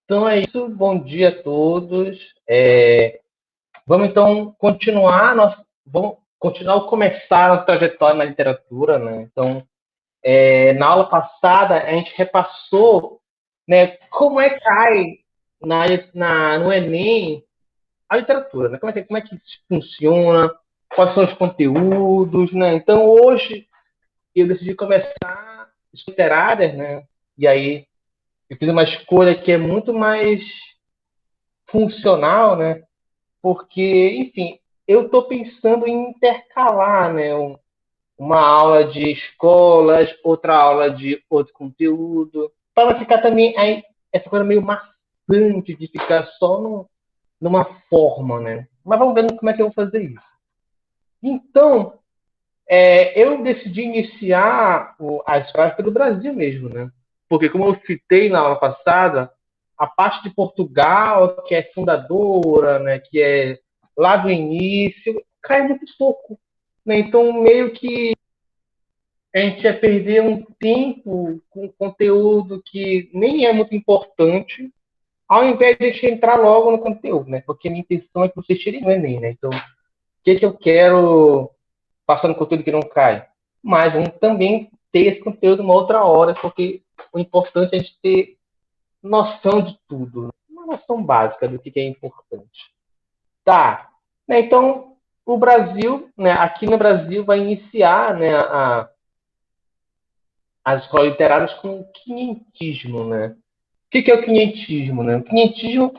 Então é isso, bom dia a todos. Vamos então vamos continuar ou começar a trajetória na literatura, né? Então, na aula passada a gente repassou, né, como é que cai no Enem a literatura, né? Como é que isso funciona, quais são os conteúdos, né? Então hoje eu decidi começar as literárias, né? E aí eu fiz uma escolha que é muito mais funcional, né? Porque, enfim, eu estou pensando em intercalar, né, uma aula de escolas, outra aula de outro conteúdo, para não ficar também aí, essa coisa meio maçante de ficar só numa forma, né? Mas vamos ver como é que eu vou fazer isso. Então, eu decidi iniciar as escolas pelo Brasil mesmo, né? Porque, como eu citei na aula passada, a parte de Portugal, que é fundadora, né, que é lá do início, cai muito pouco. Né? Então, meio que a gente ia perder um tempo com conteúdo que nem é muito importante, ao invés de a gente entrar logo no conteúdo, né? Porque a minha intenção é que vocês tirem o Enem, né? Então, o que eu quero passando conteúdo que não cai? Mas vamos também ter esse conteúdo uma outra hora, porque o importante é a gente ter noção de tudo, uma noção básica do que é importante. Tá. Né, então, o Brasil, né, aqui no Brasil, vai iniciar, né, as escolas literárias com o quinhentismo. Né? O que é o quinhentismo? Né? O quinhentismo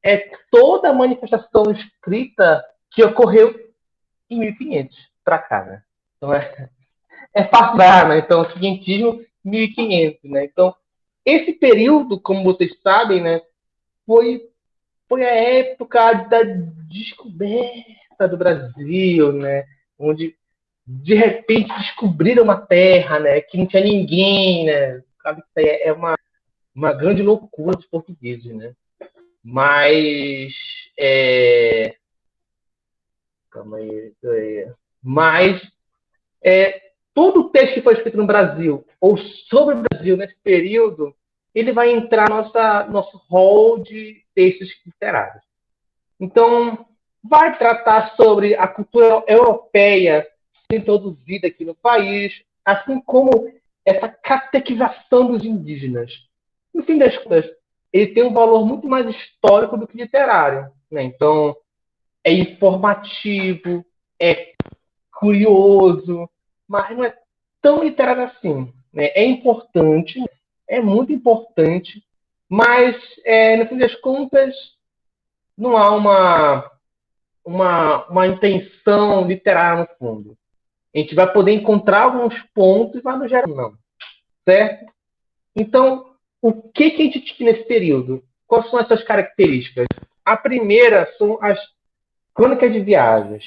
é toda a manifestação escrita que ocorreu em 1500 para cá. Né? Então, é fácil, né? Então, o quinhentismo, 1500. Né? Então, esse período, como vocês sabem, né, foi foi a época da descoberta do Brasil, né? Onde de repente descobriram uma terra, né? Que não tinha ninguém, né? Sabe que isso aí é uma grande loucura dos portugueses, né? Mas calma aí. Mas é, todo o texto que foi escrito no Brasil ou sobre o Brasil nesse período, ele vai entrar nosso hall de textos literários. Então, vai tratar sobre a cultura europeia introduzida aqui no país, assim como essa catequização dos indígenas. No fim das contas, ele tem um valor muito mais histórico do que literário. Né? Então, é informativo, é curioso, mas não é tão literário assim. Né? É importante, é muito importante, mas, no fim das contas, não há uma intenção literária no fundo. A gente vai poder encontrar alguns pontos, mas no geral não. Certo? Então, o que a gente tinha nesse período? Quais são essas características? A primeira são as crônicas de viagens.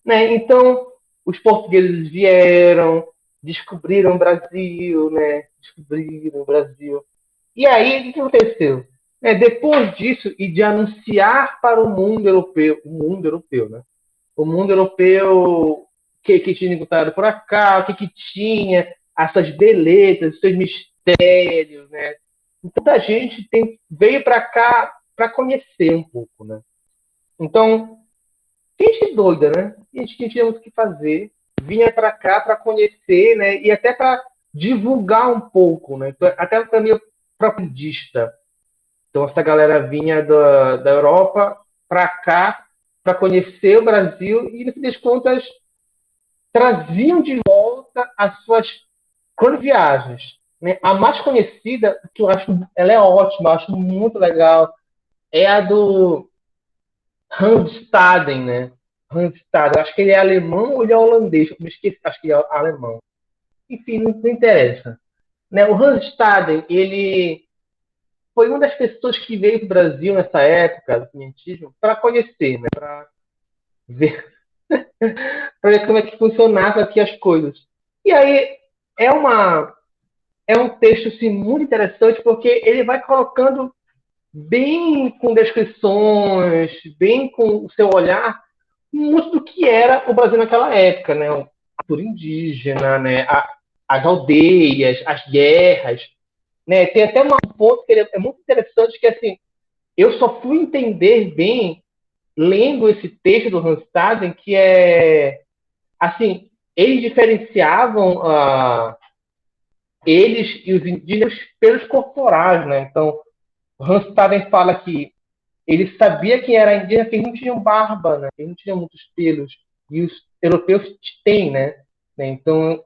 Né? Então, os portugueses vieram, descobriram o Brasil, né? Descobriram o Brasil. E aí, o que aconteceu? Depois disso, e de anunciar para o mundo europeu, né? O mundo europeu, que tinha encontrado por cá, que tinha, essas belezas, seus mistérios, né? Então, a gente veio para cá para conhecer um pouco, né? Então, gente doida, né? Gente que tinha muito o que fazer, vinha para cá para conhecer, né? E até para divulgar um pouco, né? Então, até para meio propagandista. Então, essa galera vinha da Europa para cá para conhecer o Brasil e, no fim das contas, traziam de volta as suas viagens. Né? A mais conhecida, que eu acho, ela é ótima, eu acho muito legal, é a do Hans Staden, né? Hans Staden, acho que ele é alemão ou ele é holandês, eu me esqueci, acho que ele é alemão. Enfim, não interessa. Né? O Hans Staden, ele foi uma das pessoas que veio para o Brasil nessa época do cientismo para conhecer, né? Para ver, para ver como é que funcionava aqui as coisas. E aí é uma é um texto assim, muito interessante porque ele vai colocando bem com descrições, bem com o seu olhar, muito do que era o Brasil naquela época, né? A cultura indígena, né? As aldeias, as guerras, né? Tem até um ponto que é muito interessante que é assim, eu só fui entender bem lendo esse texto do Hans Staden, que é assim, eles diferenciavam eles e os indígenas pelos corporais, né? Então, o Hans Staden fala que ele sabia quem era indígena, porque eles não tinham barba, né? Eles não tinham muitos pelos, e os europeus têm, né? Então,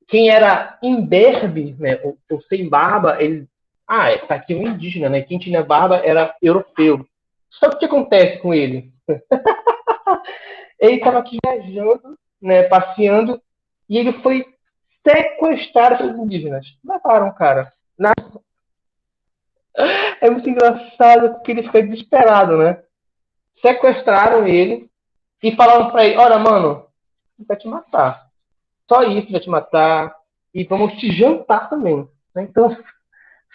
quem era imberbe, né, ou sem barba, ele, tá aqui um indígena, né? Quem tinha barba era europeu. Só que o que acontece com ele? Ele estava aqui viajando, né, passeando, e ele foi sequestrar os indígenas. Mataram o cara. É muito engraçado porque ele fica desesperado, né? Sequestraram ele e falaram pra ele: olha, mano, vai te matar. Só isso vai te matar. E vamos te jantar também. Então,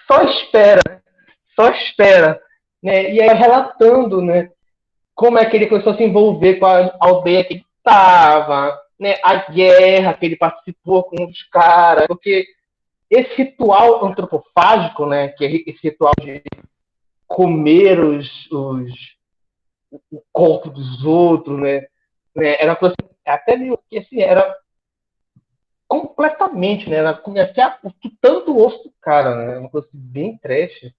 só espera, só espera. Né? E aí, relatando, né, como é que ele começou a se envolver com a aldeia que ele estava, né, a guerra que ele participou com os caras, porque esse ritual antropofágico, né, que é esse ritual de comer o corpo dos outros, era uma coisa até meio que assim, era completamente, né, ela comia até tanto o osso do cara, né, uma coisa bem trash.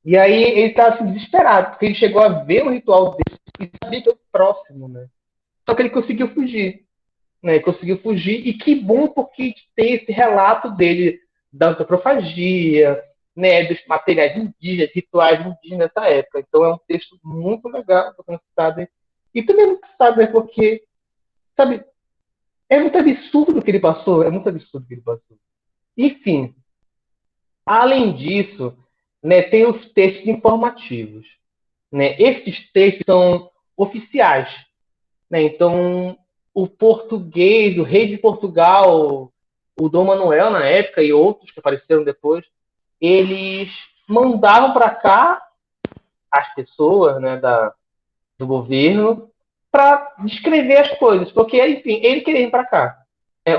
E aí ele estava assim, desesperado, porque ele chegou a ver um ritual desse e sabia que era o próximo, né? Só que ele conseguiu fugir, né? Conseguiu fugir, e que bom porque tem esse relato dele da antropofagia, né? Dos materiais indígenas, rituais indígenas nessa época. Então é um texto muito legal, sabe? E também é muito engraçado, né? Porque, sabe, é muito absurdo o que ele passou, é muito absurdo o que ele passou. Enfim, além disso, né, tem os textos informativos. Né? Esses textos são oficiais. Né? Então, o português, o rei de Portugal, o Dom Manuel na época e outros que apareceram depois, eles mandavam para cá as pessoas, né, do governo para descrever as coisas, porque, enfim, ele queria ir para cá.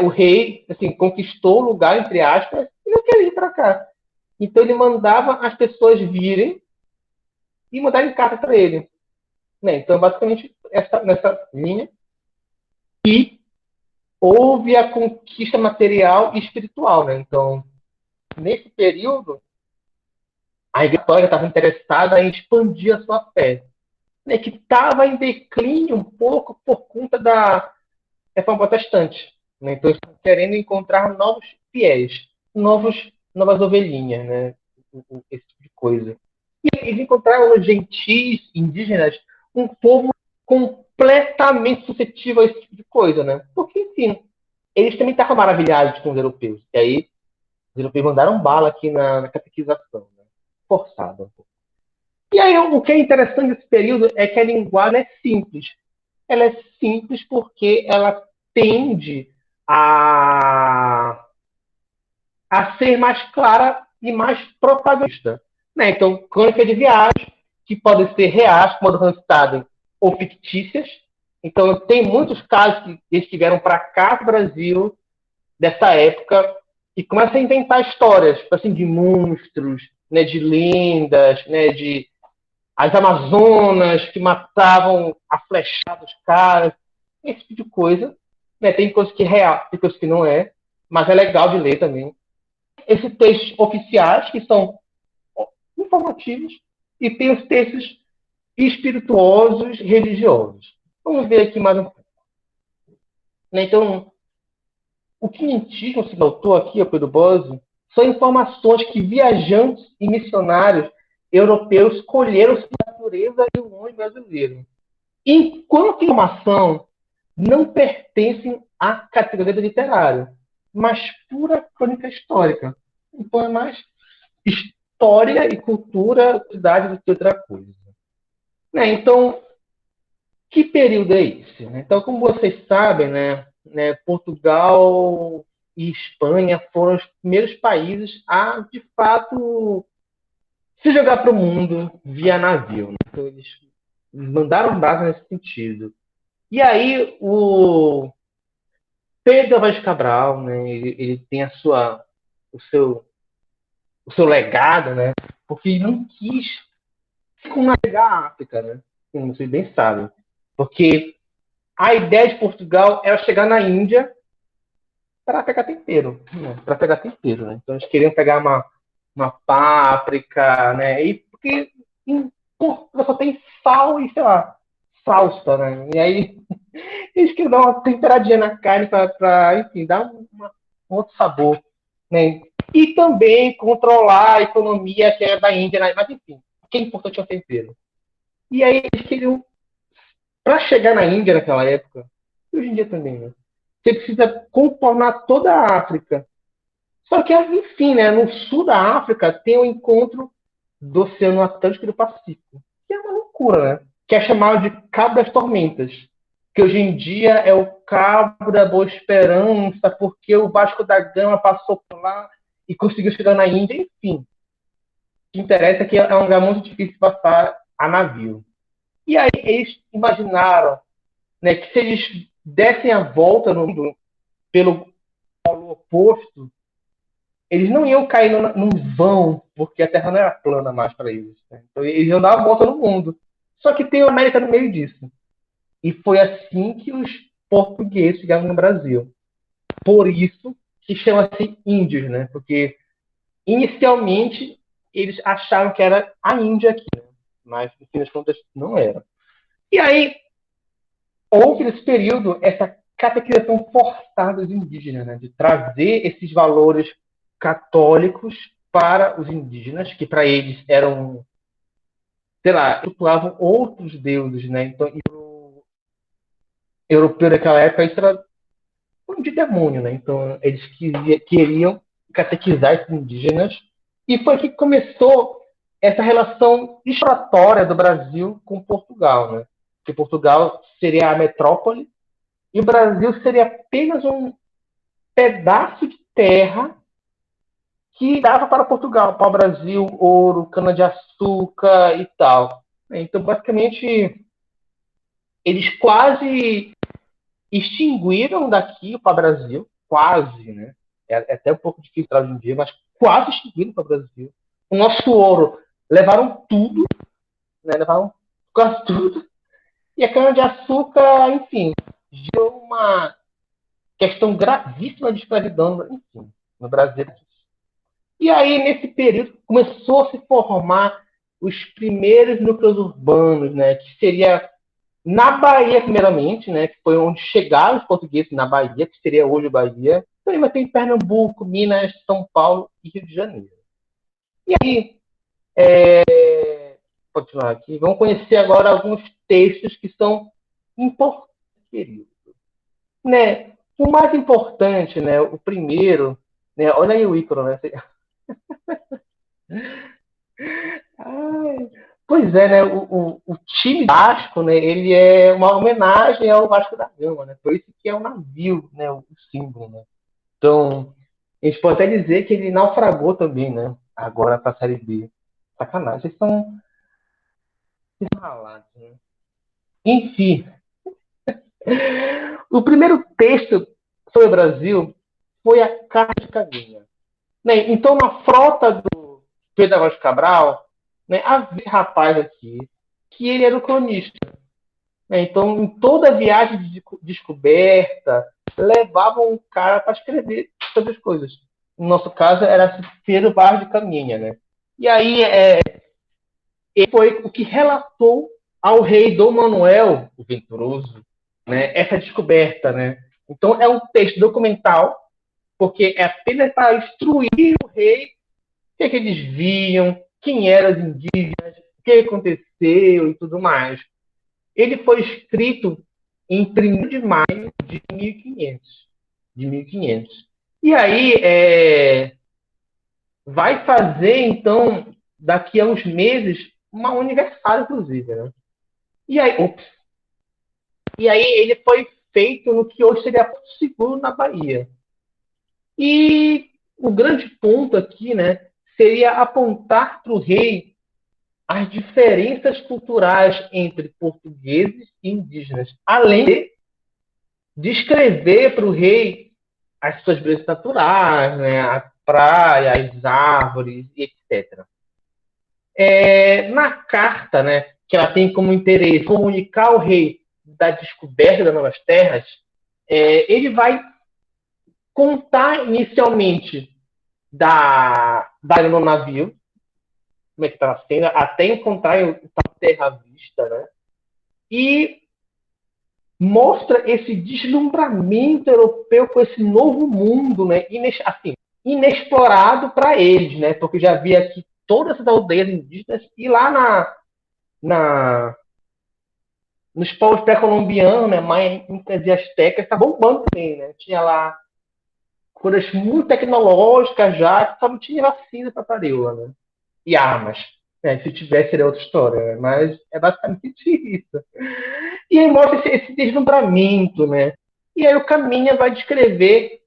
O rei, assim, conquistou o lugar, entre aspas, e não queria ir para cá. Então ele mandava as pessoas virem e mandarem carta para ele. Né? Então, basicamente, nessa linha. E houve a conquista material e espiritual. Né? Então, nesse período, a Igreja Católica estava interessada em expandir a sua fé, né? Que estava em declínio um pouco por conta da reforma protestante. Né? Então, eles estavam querendo encontrar novos fiéis, novas ovelhinhas, né? Esse tipo de coisa. E eles encontraram os gentis, indígenas, um povo completamente suscetível a esse tipo de coisa, né? Porque, enfim, eles também estavam maravilhados com os europeus. E aí, os europeus mandaram bala aqui na catequização, né? Forçada. E aí, o que é interessante nesse período é que a linguagem é simples. Ela é simples porque ela tende a, a ser mais clara e mais propagandista. Né? Então, crônica de viagem, que podem ser reais, como a do Hans Staden, ou fictícias. Então, tem muitos casos que eles tiveram para cá, do Brasil, dessa época, e começam a inventar histórias assim, de monstros, né, de lendas, né, de as Amazonas que matavam a flechada os caras, esse tipo de coisa. Né? Tem coisas que é real, tem coisas que não é, mas é legal de ler também. Esses textos oficiais, que são informativos, e tem os textos espirituosos, religiosos. Vamos ver aqui mais um pouco. Então, o quinhentismo, se notou aqui, Pedro Bosio, são informações que viajantes e missionários europeus colheram sobre a natureza e o homem brasileiro. Enquanto informação, não pertencem à categoria literária, mas pura crônica histórica. Então é mais história e cultura, cidade do que outra coisa. Né? Então, que período é esse? Então, como vocês sabem, Portugal e Espanha foram os primeiros países a, de fato, se jogar para o mundo via navio. Né? Então, eles mandaram base nesse sentido. E aí, o Pedro Vaz Cabral, né, ele tem o seu legado, né, porque ele não quis com navegar a África, né? Como vocês bem sabem. Porque a ideia de Portugal era chegar na Índia para pegar tempero, né? Para pegar tempero, né? Então eles queriam pegar uma páprica, né? E porque em Portugal só tem sal e, sei lá, salsa, né? E aí eles queriam dar uma temperadinha na carne para enfim, dar um outro sabor, né? E também controlar a economia que é da Índia, né? Mas enfim, o que é importante é o tempero. E aí eles queriam, para chegar na Índia naquela época, e hoje em dia também, né? Você precisa contornar toda a África. Só que, enfim, né, no sul da África tem o encontro do Oceano Atlântico e do Pacífico, que é uma loucura, né? Que é chamado de Cabo das Tormentas, que hoje em dia é o Cabo da Boa Esperança, porque o Vasco da Gama passou por lá e conseguiu chegar na Índia, enfim. O que interessa é que é um lugar muito difícil de passar a navio. E aí eles imaginaram, né, que se eles dessem a volta no mundo pelo polo oposto, eles não iam cair num vão, porque a Terra não era plana mais para eles. Né? Então eles iam dar a volta no mundo. Só que tem a América no meio disso. E foi assim que os portugueses chegaram no Brasil. Por isso que chama-se índios, né? Porque inicialmente eles acharam que era a Índia aqui, né? Mas no fim das contas não era. E aí houve nesse período essa catequização forçada dos indígenas, né? De trazer esses valores católicos para os indígenas, que para eles eram, sei lá, cultuavam outros deuses, né? Então, o europeu daquela época isso era um de demônio, né? Então, eles queriam catequizar esses indígenas e foi que começou essa relação exploratória do Brasil com Portugal, né? Que Portugal seria a metrópole e o Brasil seria apenas um pedaço de terra que dava para Portugal, para o Brasil, ouro, cana-de-açúcar e tal. Então, basicamente, eles quase extinguiram daqui para o Brasil, quase, né? É até um pouco difícil hoje em dia, mas quase extinguiram para o Brasil. O nosso ouro levaram tudo, né? Levaram quase tudo. E a cana-de-açúcar, enfim, gerou uma questão gravíssima de escravidão, enfim, no Brasil. E aí, nesse período, começou a se formar os primeiros núcleos urbanos, né, que seria na Bahia, primeiramente, né, que foi onde chegaram os portugueses na Bahia, que seria hoje a Bahia. Também vai ter em Pernambuco, Minas, São Paulo e Rio de Janeiro. E aí, vou continuar aqui, vamos conhecer agora alguns textos que são importantes, querido. Né? O mais importante, né, o primeiro, né, olha aí o ícone, né? Ai, pois é, né? O time Vasco, né? Ele é uma homenagem ao Vasco da Gama, né? Por isso que é um navio, né? O símbolo, né? Então, a gente pode até dizer que ele naufragou também, né? Agora para a Série B. Sacanagem, vocês são ralados, né? Enfim, o primeiro texto sobre o Brasil foi a Carta de Caminha. Né? Então, na frota do Pedro Álvares Cabral, né, havia um rapaz aqui que ele era o cronista. Né? Então, em toda viagem de descoberta, levavam um cara para escrever sobre as coisas. No nosso caso, era Pedro Vaz de Caminha. Né? E aí, ele foi o que relatou ao rei Dom Manuel, o Venturoso, né, essa descoberta. Né? Então, é um texto documental, porque é apenas para instruir o rei o que eles viam, quem eram os indígenas, o que aconteceu e tudo mais. Ele foi escrito em 1º de maio de 1500. De 1500. E aí, vai fazer, então, daqui a uns meses, uma aniversário, inclusive. Né? E aí, e aí ele foi feito no que hoje seria Porto Seguro, na Bahia. E o grande ponto aqui, né, seria apontar para o rei as diferenças culturais entre portugueses e indígenas, além de descrever para o rei as suas belezas naturais, né, a praia, as árvores, etc. Na carta, né, que ela tem como interesse comunicar ao rei da descoberta das novas terras, ele vai contar inicialmente da no navio, como é que estava sendo, até encontrar a terra à vista, né? E mostra esse deslumbramento europeu com esse novo mundo, né? Assim, inexplorado para eles, né? Porque já havia aqui todas essas aldeias indígenas e lá nos povos pré-colombianos, né? Mais incas e astecas, está bombando também, né? Tinha lá coisas muito tecnológicas já, que só não tinha vacina para varíola, né? E armas. Se tivesse, seria outra história, né? Mas é basicamente isso. E aí mostra esse deslumbramento, né? E aí o Caminha vai descrever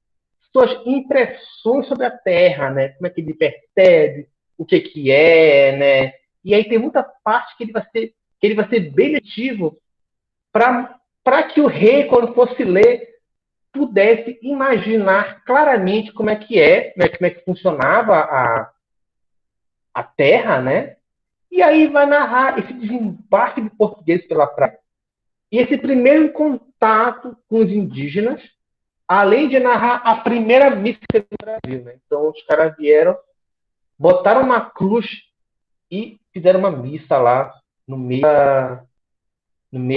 suas impressões sobre a Terra, né? Como é que ele percebe, o que é, né? E aí tem muita parte que ele vai ser bem letivo para que o rei, quando fosse ler, pudesse imaginar claramente como é que né? Como é que funcionava a Terra, né? E aí vai narrar esse desembarque de portugueses pela praia. E esse primeiro contato com os indígenas, além de narrar a primeira missa do Brasil. Né? Então, os caras vieram, botaram uma cruz e fizeram uma missa lá no meio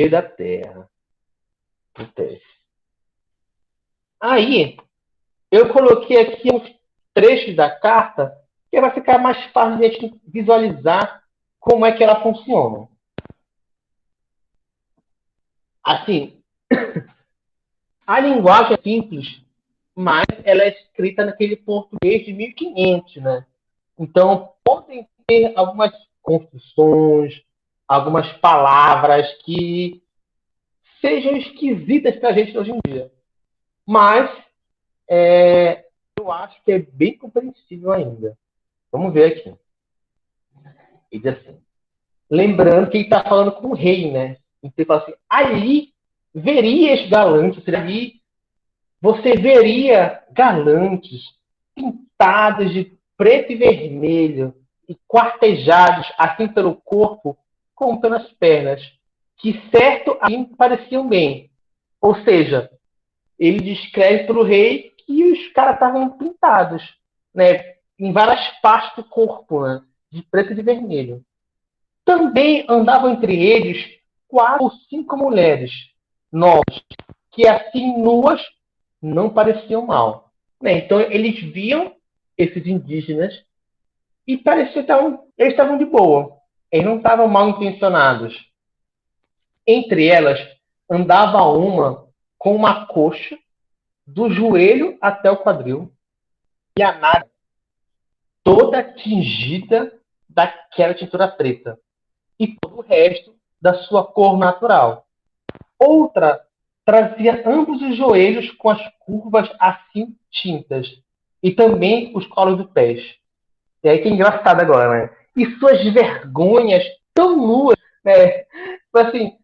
da terra. Aí, eu coloquei aqui uns trechos da carta que vai ficar mais fácil de a gente visualizar como é que ela funciona. Assim, a linguagem é simples, mas ela é escrita naquele português de 1500, né? Então, podem ter algumas construções, algumas palavras que sejam esquisitas para a gente hoje em dia. Mas eu acho que é bem compreensível ainda. Vamos ver aqui. Ele diz assim, lembrando que ele está falando com o rei, né? Então ele fala assim, ali verias galantes, ali você veria galantes pintados de preto e vermelho e quartejados assim pelo corpo como pelas pernas, que certo a mim pareciam bem. Ou seja, ele descreve para o rei que os caras estavam pintados, né, em várias partes do corpo, né, de preto e de vermelho. Também andavam entre eles 4 ou 5 mulheres novas, que assim nuas não pareciam mal. Né? Então eles viam esses indígenas e parecia que eles estavam de boa. Eles não estavam mal intencionados. Entre elas andava uma com uma coxa do joelho até o quadril e a nada toda tingida daquela tintura preta e todo o resto da sua cor natural. Outra trazia ambos os joelhos com as curvas assim tintas e também os colos dos pés. E aí que é engraçado agora, né? E suas vergonhas tão nuas, né? Assim,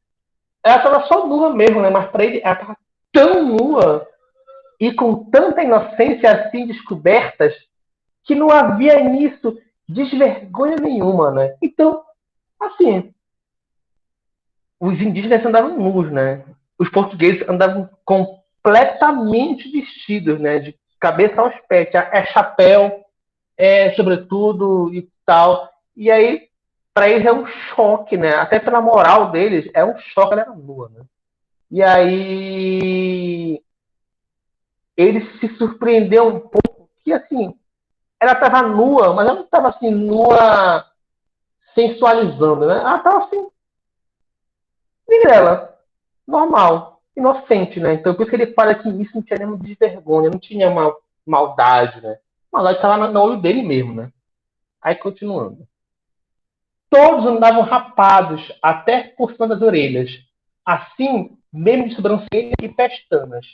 ela estava só nua mesmo, né? Mas para ele, ela estava tão nua e com tanta inocência assim descobertas que não havia nisso desvergonha nenhuma, né? Então, assim, os indígenas andavam nus, né? Os portugueses andavam completamente vestidos, né? De cabeça aos pés. É chapéu, sobretudo e tal. E aí, para eles é um choque, né? Até pela moral deles, é um choque ela era nua, né? E aí, ele se surpreendeu um pouco que, assim, ela estava nua, mas ela não estava assim, nua sensualizando, né? Ela estava assim, dela, normal, inocente, né? Então, por isso que ele fala que isso não tinha nenhuma de vergonha, não tinha uma maldade, né? A maldade estava no olho dele mesmo, né? Aí, continuando. Todos andavam rapados até por cima das orelhas, assim, mesmo de sobrancelha e pestanas.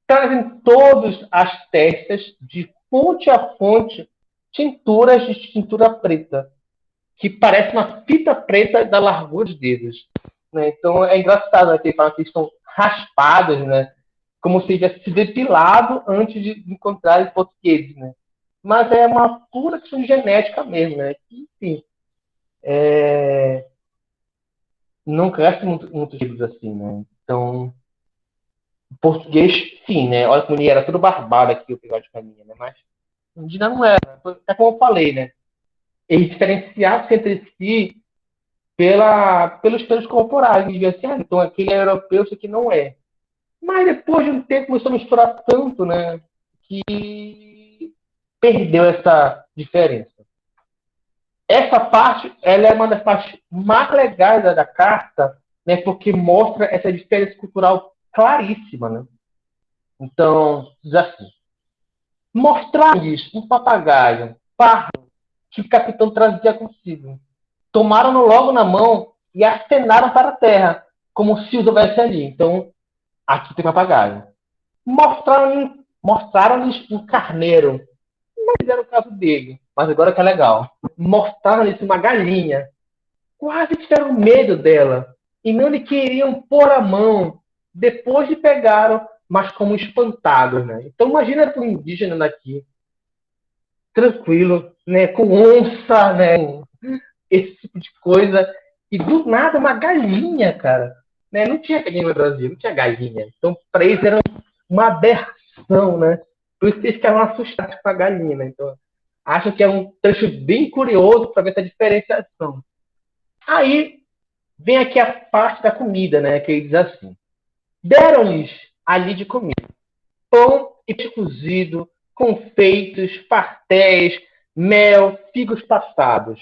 Trazem todos as testas, de fonte a fonte, tinturas de tintura preta, que parece uma fita preta da largura dos dedos. Né? Então é engraçado, né, que ele fala que eles estão raspados, né? Como se tivesse se depilado antes de encontrar os portugueses. Né? Mas é uma pura questão de genética mesmo. Né? Enfim, não cresce muitos livros assim, né? Então, o português, sim, né? Olha como ele era tudo barbado aqui, o Bigode Caminha, né? Mas indígena não era. É como eu falei, né? Eles diferenciavam-se entre si pelos pelos corporais. Eles diziam assim, então aquele é europeu, isso aqui não é. Mas depois de um tempo começou a misturar tanto, né? Que perdeu essa diferença. Essa parte, ela é uma das partes mais legais da carta, né? Porque mostra essa diferença cultural claríssima, né? Então, diz assim, mostrar-lhes um papagaio pardo que o capitão trazia consigo. Tomaram-no logo na mão e acenaram para a terra, como se os houvesse ali. Então, aqui tem papagaio. Mostraram-lhes um carneiro. Não fizeram o caso dele, mas agora que é legal. Mostraram-lhes uma galinha. Quase tiveram medo dela e não lhe queriam pôr a mão. Depois de pegaram, mas como espantados, né? Então imagina um indígena daqui, tranquilo, né? Com onça, né? Esse tipo de coisa. E do nada uma galinha, cara. Né? Não tinha galinha no Brasil, não tinha galinha. Então para eles era uma aberração, né? Por isso que eles ficavam assustados com a galinha, né? Então acho que é um trecho bem curioso para ver essa diferenciação. Aí vem aqui a parte da comida, né? Que ele diz assim: deram-lhes ali de comida pão e peixe cozido, confeitos, pastéis, mel, figos passados.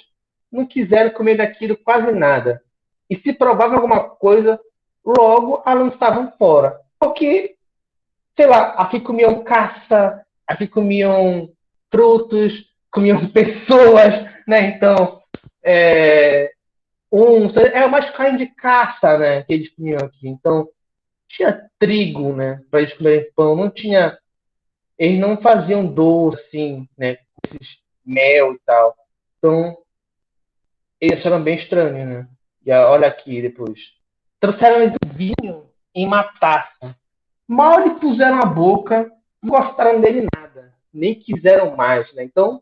Não quiseram comer daquilo quase nada. E se provavam alguma coisa, logo a lançavam fora. Porque, sei lá, aqui comiam caça, aqui comiam frutos, comiam pessoas, né? Então, é, é mais carne de caça, né? Que eles comiam aqui. Então, tinha trigo, né? Para eles comerem pão. Não tinha. Eles não faziam doce, assim, né? Esses mel e tal. Então, eles acharam bem estranho, né? E olha aqui depois. Trouxeram vinho em uma taça. Mal lhe puseram a boca, não gostaram dele nada. Nem quiseram mais, né? Então,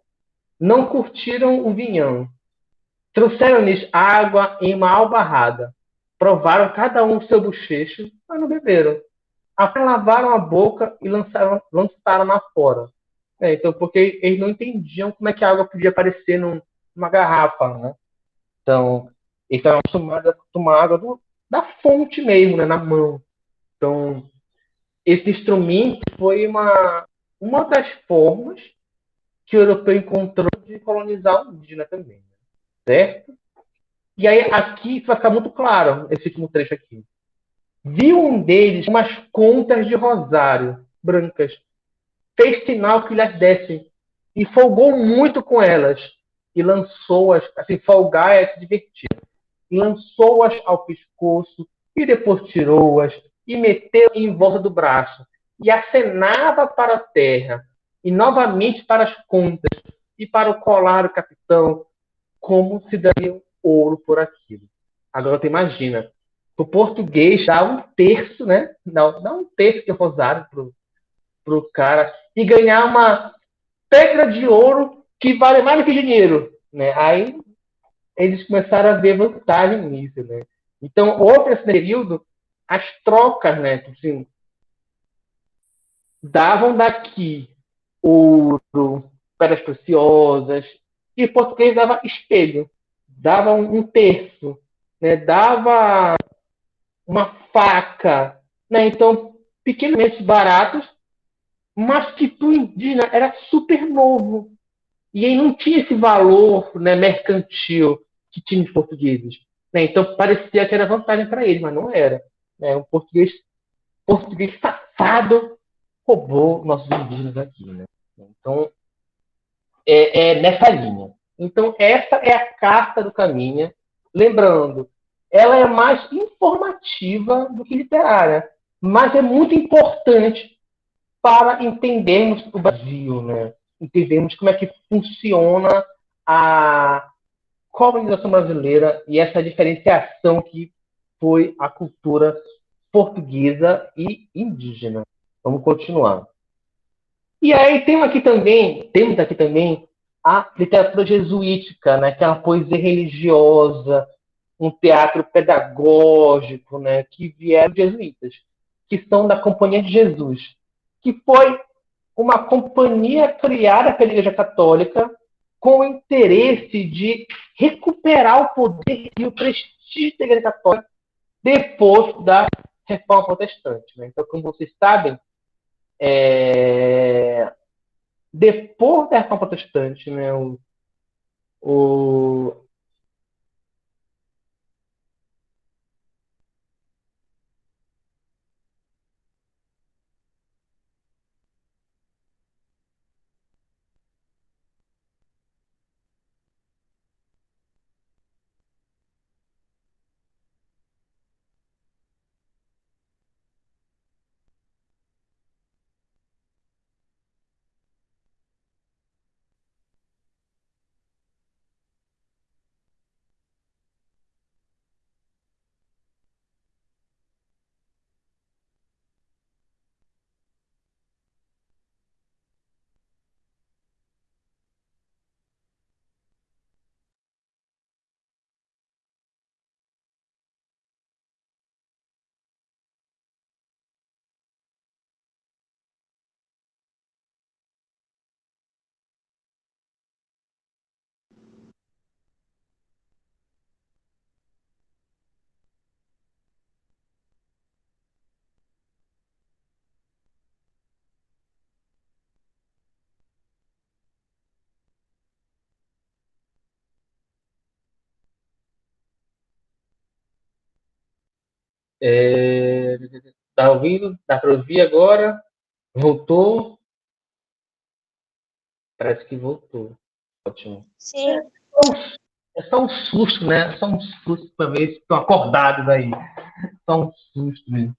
não curtiram o vinhão. Trouxeram-lhes água em uma albarrada. Provaram cada um o seu bochecho, mas não beberam. Até lavaram a boca e lançaram na fora. Então, porque eles não entendiam como é que a água podia aparecer numa garrafa, né? Então, eles estavam acostumados a tomar água da fonte mesmo, né? Na mão. Então, esse instrumento foi uma das formas que o europeu encontrou de colonizar o indígena também, né? Certo? E aí, aqui vai ficar muito claro, esse último trecho aqui. Viu um deles umas contas de rosário brancas. Fez sinal que lhes dessem. E folgou muito com elas. E lançou-as, assim, folgar é se divertir. E lançou-as ao pescoço. E depois tirou-as. E meteu em volta do braço. E acenava para a terra. E novamente para as contas. E para o colar do capitão. Como se daria ouro por aquilo. Agora tu imagina, o português dá um terço, né? Dá um terço de rosário pro cara e ganhar uma pedra de ouro que vale mais do que dinheiro, né? Aí eles começaram a ver vantagem nisso, né? Então, houve esse período, as trocas, né? Tipo assim, davam daqui ouro, pedras preciosas, e o português dava espelho, dava um terço, né? Dava uma faca, né? Então, pequenos baratos, mas que para o indígena era super novo. E aí não tinha esse valor, né, mercantil que tinha os portugueses. Né? Então, parecia que era vantagem para eles, mas não era. Né? O português safado roubou nossos indígenas aqui. Né? Então, é nessa linha. Então, essa é a carta do Caminha. Lembrando, ela é mais informativa do que literária, mas é muito importante para entendermos o Brasil, né? Entendermos como é que funciona a colonização brasileira e essa diferenciação que foi a cultura portuguesa e indígena. Vamos continuar. E aí temos aqui também a literatura jesuítica, né, que é uma poesia religiosa, um teatro pedagógico, né, que vieram jesuítas, que são da Companhia de Jesus, que foi uma companhia criada pela Igreja Católica com o interesse de recuperar o poder e o prestígio da Igreja Católica depois da Reforma Protestante. Né? Então, como vocês sabem, depois da Reforma Protestante, né, o tá ouvindo? Dá para ouvir agora? Voltou? Parece que voltou. Ótimo. Sim. É só um susto, né? É só um susto para ver se estão acordados aí. Só um susto mesmo.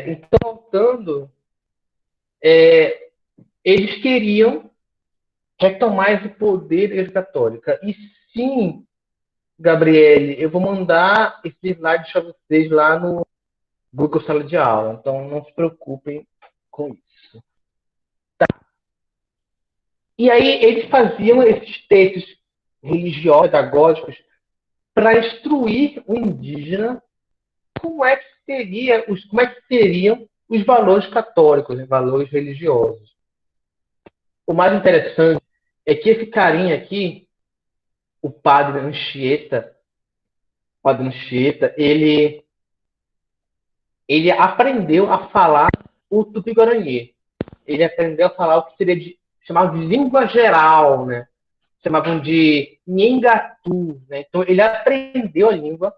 Então, voltando, eles queriam retomar esse poder da Igreja Católica. E sim, Gabriele, eu vou mandar esse slide para vocês lá no Google Sala de Aula. Então, não se preocupem com isso. E aí, eles faziam esses textos religiosos, pedagógicos, para instruir o indígena como é que como é que seriam os valores católicos, os valores religiosos. O mais interessante é que esse carinha aqui, o padre Anchieta, ele aprendeu a falar o Tupi-Guarani. Ele aprendeu a falar o que seria chamado de língua geral, né? Chamavam de Nhengatu, né? Então ele aprendeu a língua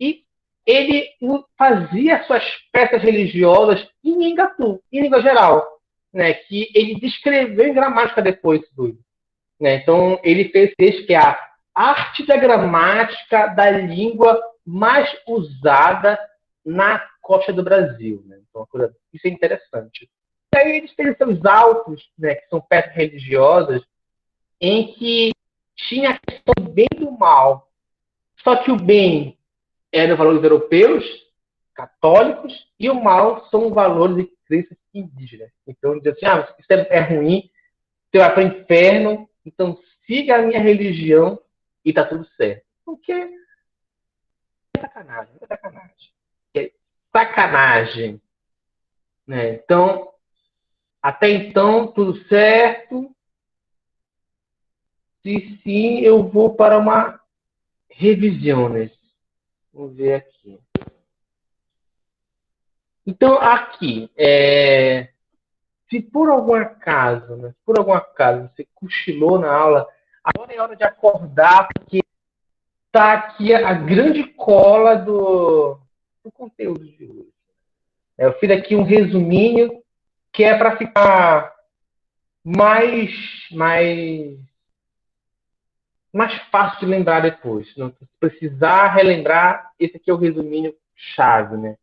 e ele fazia suas peças religiosas em Nhengatu, em língua geral, né? Que ele descreveu em gramática depois tudo. Né? Então, ele fez esse que é a arte da gramática da língua mais usada na costa do Brasil. Né? Então, isso é interessante. E aí eles têm seus autos, né, que são peças religiosas, em que tinha a questão do bem e do mal. Só que o bem eram valores europeus, católicos, e o mal são valores de crenças indígenas. Então, diz assim, isso é ruim, você vai para o inferno, então siga a minha religião e tá tudo certo. Porque é sacanagem, é sacanagem. É sacanagem. Né? Então, até então, tudo certo. Se sim, eu vou para uma revisão. Vamos ver aqui. Então, aqui, se por algum acaso, né, se por algum acaso você cochilou na aula, agora é hora de acordar, porque tá aqui a grande cola do conteúdo de hoje. Eu fiz aqui um resuminho que é para ficar mais, mais, mais fácil de lembrar depois. Não precisar relembrar, esse aqui é o resuminho chave, né?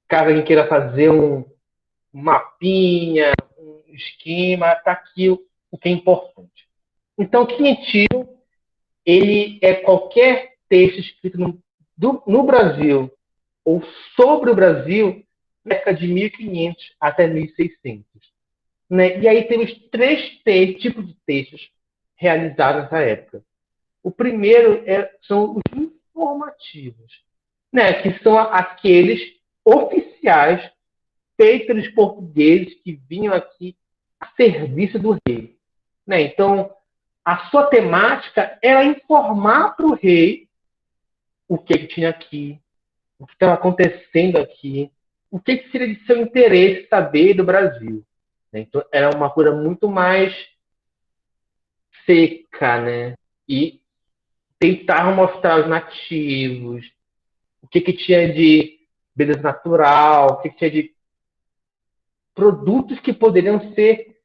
Caso alguém queira fazer um mapinha, um esquema, tá aqui o que é importante. Então, Quintil, ele é qualquer texto escrito no Brasil ou sobre o Brasil, na década de 1500 até 1600. né? E aí temos três tipos de textos realizados nessa época. O primeiro são os informativos, né? Que são aqueles oficiais feitos pelos portugueses que vinham aqui a serviço do rei, né? Então, a sua temática era informar para o rei o que tinha aqui, o que estava acontecendo aqui, o que seria de seu interesse saber do Brasil. Então, era uma coisa muito mais seca, né? E tentar mostrar os nativos, o que tinha de beleza natural, o que tinha de produtos que poderiam ser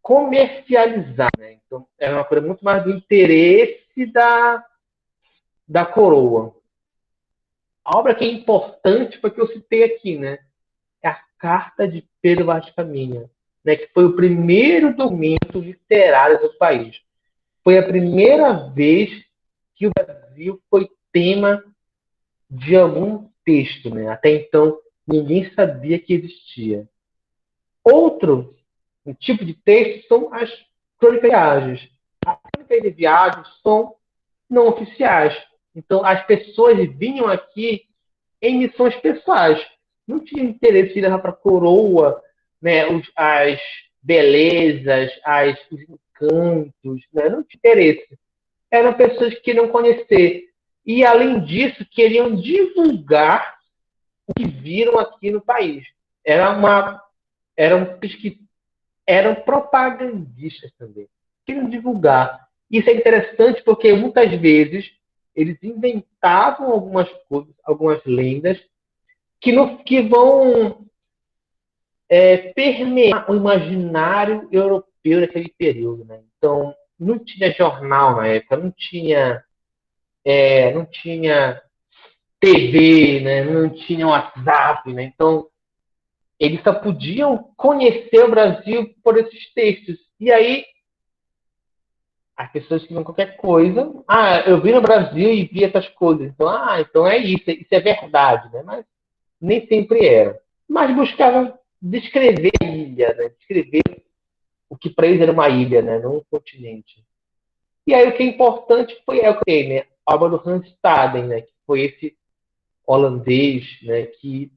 comercializados, né? Então, era uma coisa muito mais do interesse da coroa. A obra que é importante foi que eu citei aqui, né? É a Carta de Pedro Vaz de Caminha, né? Que foi o primeiro documento literário do país. Foi a primeira vez que o Brasil foi tema de algum texto, né? Até então, ninguém sabia que existia. Outro tipo de texto são as crônicas de viagens. As crônicas de viagens são não oficiais. Então, as pessoas vinham aqui em missões pessoais. Não tinha interesse de levar para a coroa, né, as belezas, os encantos, né? Não tinha interesse. Eram pessoas que queriam conhecer. E, além disso, queriam divulgar o que viram aqui no país. Era uma, eram, eram propagandistas também. Queriam divulgar. Isso é interessante porque, muitas vezes, eles inventavam algumas coisas, algumas lendas, que vão permear o imaginário europeu daquele período. Né? Então, não tinha jornal na época, não tinha TV, né? Não tinha WhatsApp. Né? Então, eles só podiam conhecer o Brasil por esses textos. E aí, as pessoas que viam qualquer coisa, eu vi no Brasil e vi essas coisas. Então, então é isso é verdade. Né? Mas nem sempre era. Mas buscavam descrever a ilha, né? Descrever o que para eles era uma ilha, né? Não um continente. E aí o que é importante foi né? A obra do Hans Staden, né? Que foi esse holandês, né? Que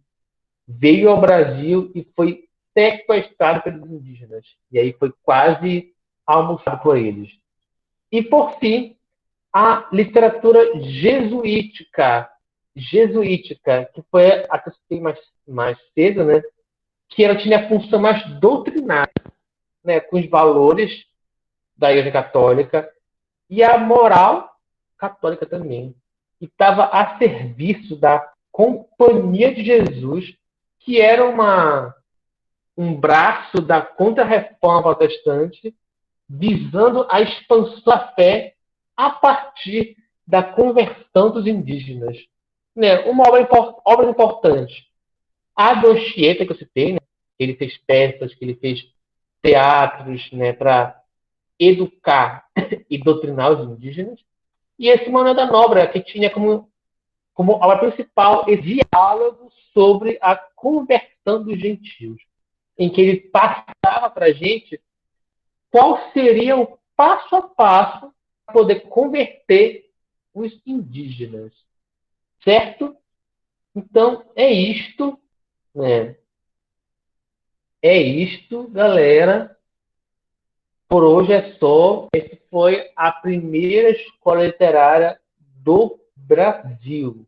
veio ao Brasil e foi sequestrado pelos indígenas. E aí foi quase almoçado por eles. E por fim, a literatura jesuítica, que foi a que eu citei mais cedo, né? Que ela tinha a função mais doutrinária, né? Com os valores da Igreja Católica e a moral católica também. E estava a serviço da Companhia de Jesus, que era um braço da Contra-Reforma Protestante, visando a expansão da fé a partir da conversão dos indígenas. Né? Uma obra importante. A do Anchieta, que eu citei, né? Ele fez peças, que ele fez teatros, né? Para educar e doutrinar os indígenas. E esse Manuel da Nóbrega, que tinha como obra principal esse diálogo sobre a conversão dos gentios, em que ele passava para a gente qual seria o passo a passo para poder converter os indígenas, certo? Então, é isto, né? É isto, galera. Por hoje é só. Essa foi a primeira escola literária do Brasil.